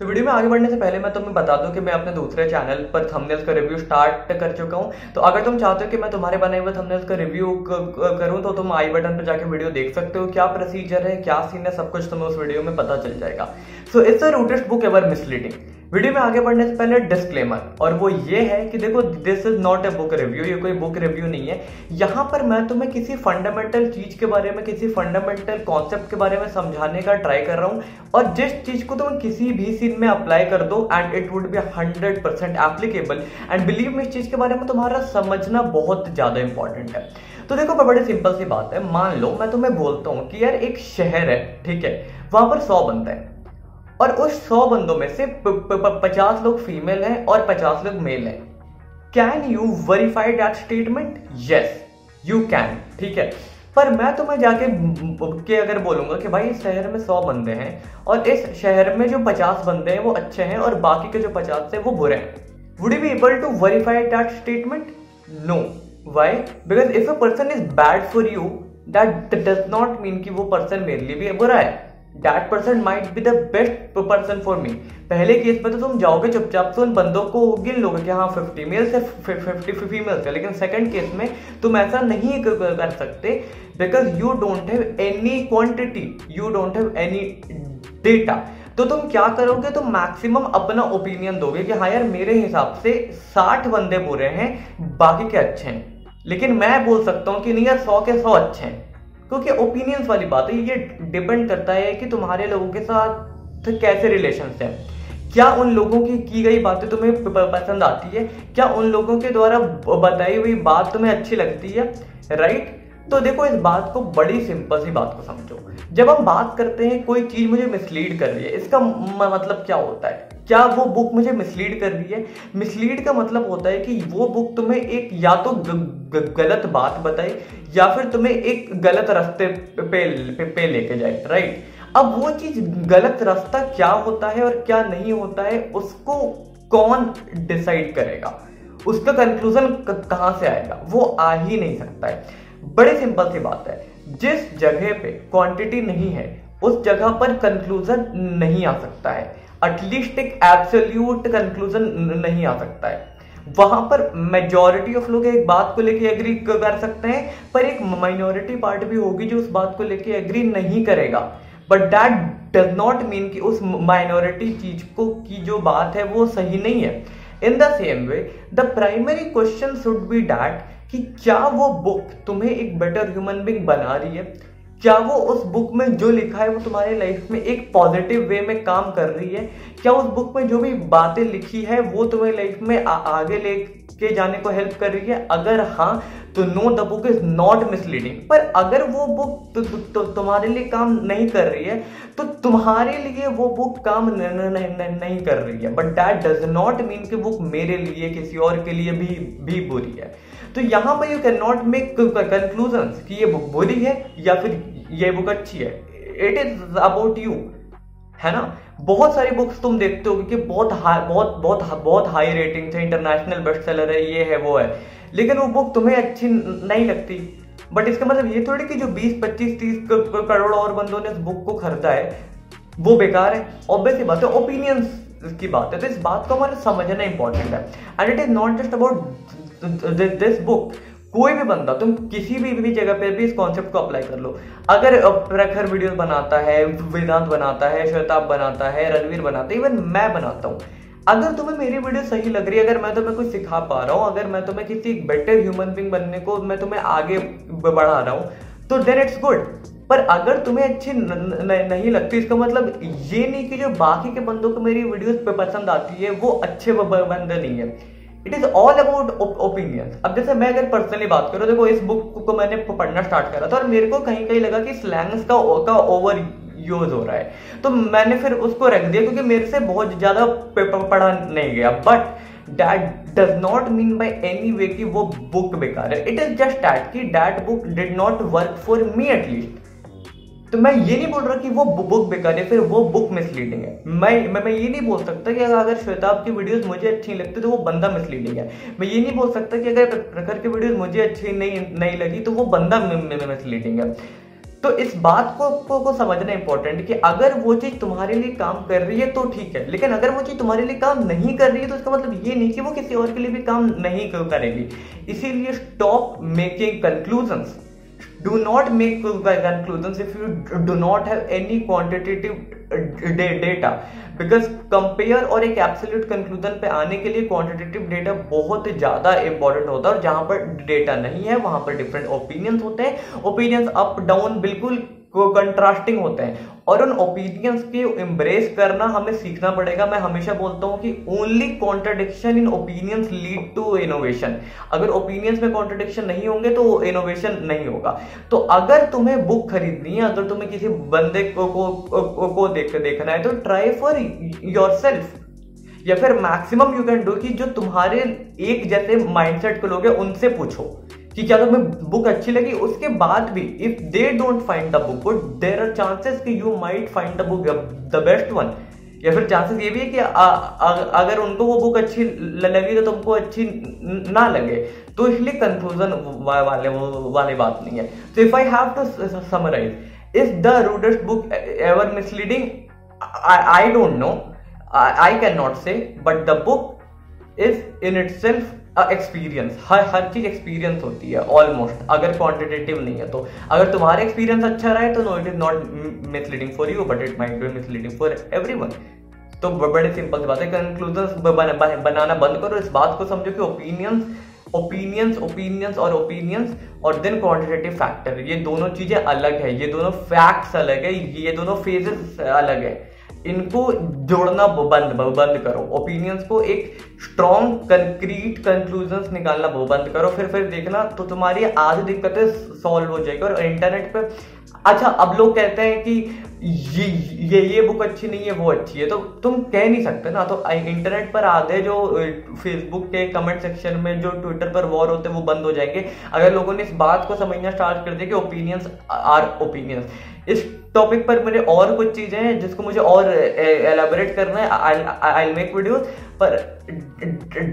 तो वीडियो में आगे बढ़ने से पहले मैं तुम्हें बता दूं कि मैं अपने दूसरे चैनल पर थंबनेल्स का रिव्यू स्टार्ट कर चुका हूं। तो अगर तुम चाहते हो कि मैं तुम्हारे बनाए हुए थंबनेल्स का रिव्यू करूं तो तुम आई बटन पर जाके वीडियो देख सकते हो। क्या प्रोसीजर है, क्या सीन है, सब कुछ तुम्हें उस वीडियो में पता चल जाएगा। So it's the rudest book ever misleading. Video में आगे बढ़ने से पहले डिस्क्लेमर, और वो ये है कि देखो, this is not a book review, ये कोई बुक रिव्यू नहीं है। यहां पर मैं तुम्हें किसी फंडामेंटल चीज के बारे में, किसी फंडामेंटल कॉन्सेप्ट के बारे में समझाने का ट्राई कर रहा हूं, और जिस चीज को तुम किसी भी सीन में अप्लाई कर दो and it would be 100% applicable. And believe me, इस चीज के बारे में तुम्हारा समझना बहुत ज्यादा इंपॉर्टेंट है। तो देखो, बड़ी सिंपल सी बात है। मान लो मैं तुम्हें बोलता हूं कि यार एक शहर है, ठीक है, वहां पर 100 बंदे हैं और उस 100 बंदों में से 50 लोग फीमेल हैं और 50 लोग मेल हैं। Can you verify that statement? Yes you can, ठीक है। पर मैं तुम्हें जाके अगर बोलूंगा कि भाई इस शहर में 100 बंदे हैं और इस शहर में जो 50 बंदे हैं वो अच्छे हैं और बाकी के जो 50 हैं वो बुरे हैं, would you be able to verify that statement? No. Why? Because if a person is bad for you, that does not mean कि वो पर्सन मेरे लिए भी बुरा है। That person might be the best person for me। पहले case में तो तुम जाओगे चुपचाप से उन बंदों को गिन लोगे कि हाँ 50 मेल्स है, 50 फीमेल्स है। लेकिन सेकंड केस में तुम ऐसा नहीं कर सकते, because you don't have any quantity, you don't have any data. तो तुम क्या करोगे? तुम मैक्सिमम अपना ओपिनियन दोगे कि हाँ यार मेरे हिसाब से 60 बंदे बुरे हैं, बाकी के अच्छे हैं। लेकिन मैं बोल सकता हूँ कि नहीं यार 100 के 100 अच्छे हैं, क्योंकि ओपिनियंस वाली बात है। ये डिपेंड करता है कि तुम्हारे लोगों के साथ कैसे रिलेशंस हैं, क्या उन लोगों की गई बातें तुम्हें पसंद आती है, क्या उन लोगों के द्वारा बताई हुई बात तुम्हें अच्छी लगती है, राइट? तो देखो, इस बात को, बड़ी सिंपल सी बात को समझो। जब हम बात करते हैं कोई चीज मुझे मिसलीड कर रही है, इसका मतलब क्या होता है? क्या वो बुक मुझे मिसलीड कर रही है? मिसलीड का मतलब होता है कि वो बुक तुम्हें एक या तो गलत बात बताए या फिर तुम्हें एक गलत रास्ते पे लेके जाए, राइट? अब वो चीज, गलत रास्ता क्या होता है और क्या नहीं होता है, उसको कौन डिसाइड करेगा? उसका कंक्लूजन कहां से आएगा? वो आ ही नहीं सकता है। बड़ी सिंपल सी बात है। जिस जगह पे क्वांटिटी नहीं है उस जगह पर कंक्लूजन नहीं आ सकता है। एटलीस्ट एक एब्सोल्यूट कंक्लूजन नहीं आ सकता है। वहां पर मेजॉरिटी ऑफ लोग एक बात को लेके एग्री कर सकते हैं, पर एक माइनॉरिटी पार्ट भी होगी जो उस बात को लेके एग्री नहीं करेगा। But that does not mean कि उस माइनॉरिटी चीज को की जो बात है वो सही नहीं है। In the same way, the primary question should be that कि क्या वो बुक तुम्हें एक बेटर ह्यूमन बीइंग बना रही है? क्या वो उस बुक में जो लिखा है वो तुम्हारे लाइफ में एक पॉजिटिव वे में काम कर रही है? क्या उस बुक में जो भी बातें लिखी है वो तुम्हें लाइफ में आगे लेके जाने को हेल्प कर रही है? अगर हाँ, तो no, the book is not misleading. पर अगर वो बुक तुम्हारे लिए काम नहीं कर रही है तो तुम्हारे लिए वो बुक काम नहीं कर रही है। But that does not mean कि बुक मेरे लिए, किसी और के लिए भी बुरी है। तो यहां पर you can not make conclusions कि ये बुक बुरी है या फिर ये बुक अच्छी है। इट इज अबाउट यू, है ना? बहुत सारी बुक्स तुम देखते हो कि बहुत हाई रेटिंग है, इंटरनेशनल बेस्ट सेलर है, ये है वो है, लेकिन वो बुक तुम्हें अच्छी नहीं लगती। बट इसका मतलब ये थोड़ी कि जो 20, 25, 30 करोड़ और बंदों ने उस बुक को खरीदा है वो बेकार है। ऑब्वियसली बात है, ओपिनियंस की बात है। तो इस बात को हमारे समझना इंपॉर्टेंट है। And it is not just about this book. कोई भी बंदा, तुम किसी भी जगह पे भी इस कॉन्सेप्ट को अप्लाई कर लो। अगर प्रखर वीडियोस बनाता है, वेदांत बनाता है, श्वेताब बनाता है, रणवीर बनाता है, इवन मैं बनाता हूँ, अगर तुम्हें मेरी वीडियो सही लग रही है, अगर मैं तुम्हें कुछ सिखा पा रहा हूँ, अगर मैं तुम्हें किसी बेटर ह्यूमन बीइंग बनने को मैं तुम्हें आगे बढ़ा रहा हूँ, तो देन इट्स गुड। पर अगर तुम्हें अच्छी नहीं लगती, इसका मतलब ये नहीं कि जो बाकी के बंदों को मेरी वीडियोस पे पसंद आती है वो अच्छे बंदे नहीं है। It is all about opinions. अब जैसे मैं अगर पर्सनली बात करूं, देखो इस बुक को मैंने पढ़ना स्टार्ट करा था और मेरे को कहीं कहीं लगा कि स्लैंग्स का ओवर यूज हो रहा है, तो मैंने फिर उसको रख दिया क्योंकि मेरे से बहुत ज्यादा पढ़ा नहीं गया। But that does not mean by any way कि वो बुक बेकार है। इट इज जस्ट दैट कि that book did not work for me at least. तो मैं ये नहीं बोल रहा कि वो बुक बेकार है, फिर वो बुक मिसलीडिंग है। मैं ये नहीं बोल सकता कि अगर श्वेताब की वीडियोस मुझे अच्छी नहीं लगती तो वो बंदा मिसलीडिंग है। मैं ये नहीं बोल सकता कि अगर प्रखर की वीडियोस मुझे अच्छी नहीं लगी तो वो बंदा मिसलीडिंग है। तो इस बात को समझना इंपॉर्टेंट कि अगर वो चीज तुम्हारे लिए काम कर रही है तो ठीक है, लेकिन अगर वो चीज तुम्हारे लिए काम नहीं कर रही है तो इसका मतलब ये नहीं कि वो किसी और के लिए भी काम नहीं करेगी। इसीलिए stop making conclusions, do not make conclusions if you do not have any quantitative data, because compare और एक एब्सोल्यूट कंक्लूजन पे आने के लिए क्वांटिटेटिव डेटा बहुत ज्यादा इंपॉर्टेंट होता है, और जहां पर डेटा नहीं है वहां पर डिफरेंट ओपिनियंस होते हैं, ओपिनियंस अप डाउन बिल्कुल कंट्रास्टिंग होते हैं, और उन ओपिनियंस के एम्ब्रेस करना हमें सीखना पड़ेगा। मैं हमेशा बोलता हूं कि only contradiction in opinions lead to innovation. अगर ओपिनियंस में कॉन्ट्रडिक्शन नहीं होंगे तो इनोवेशन नहीं होगा। तो अगर तुम्हें बुक खरीदनी है, अगर तुम्हें किसी बंदे को देखना है तो ट्राई फॉर योरसेल्फ, या फिर मैक्सिमम यू कैन डू कि जो तुम्हारे एक जैसे माइंडसेट के लोग हैं उनसे पूछो कि क्या तुम्हें बुक अच्छी लगी। उसके बाद भी if they don't find the book good, there are chances कि you might find the book the best one, या फिर चांसेस ये भी है कि अगर उनको वो बुक अच्छी लगी तो तुमको अच्छी ना लगे। तो इसलिए कंक्लूजन वाली बात नहीं है। तो if I have to summarise, is the rudest book ever misleading? I don't know, I can not say, but the book is in itself experience. हर चीज एक्सपीरियंस होती है ऑलमोस्ट, अगर क्वांटिटेटिव नहीं है तो। अगर तुम्हारा एक्सपीरियंस अच्छा रहा है तो no it is not misleading for you, but it might be misleading for everyone. तो बड़ी सिंपल सी बात है, कंक्लूजन्स बनाना बंद करो। इस बात को समझो कि ओपिनियंस और देन क्वांटिटेटिव फैक्टर, ये दोनों चीजें अलग है, ये दोनों फैक्ट्स अलग है, ये दोनों फेजेस अलग है। इनको जोड़ना बंद करो। ओपिनियंस को एक स्ट्रॉन्ग कंक्रीट कंक्लूजन्स निकालना बंद करो, फिर देखना तो तुम्हारी आधी दिक्कतें सॉल्व हो जाएगी। और इंटरनेट पे अच्छा, अब लोग कहते हैं कि ये बुक अच्छी नहीं है, वो अच्छी है, तो तुम कह नहीं सकते ना। तो इंटरनेट पर आधे जो फेसबुक के कमेंट सेक्शन में, जो ट्विटर पर वॉर होते हैं, वो बंद हो जाएंगे अगर लोगों ने इस बात को समझना स्टार्ट कर दिया कि ओपिनियंस आर ओपिनियंस। इस टॉपिक पर मेरे और कुछ चीजें हैं जिसको मुझे और एलाबोरेट करना है, आई विल मेक वीडियोस, पर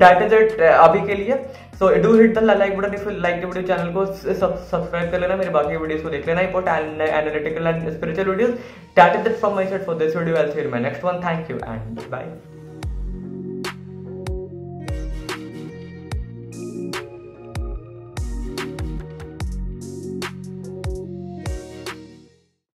दैट इज इट अभी के लिए। So do hit the like button if you like the video. Channel को सब्सक्राइब कर लेना, मेरे बाकी वीडियोस को देख लेना, important analytical and spiritual videos. That is it from my side for this video. I will see you in my next one. Thank you and bye.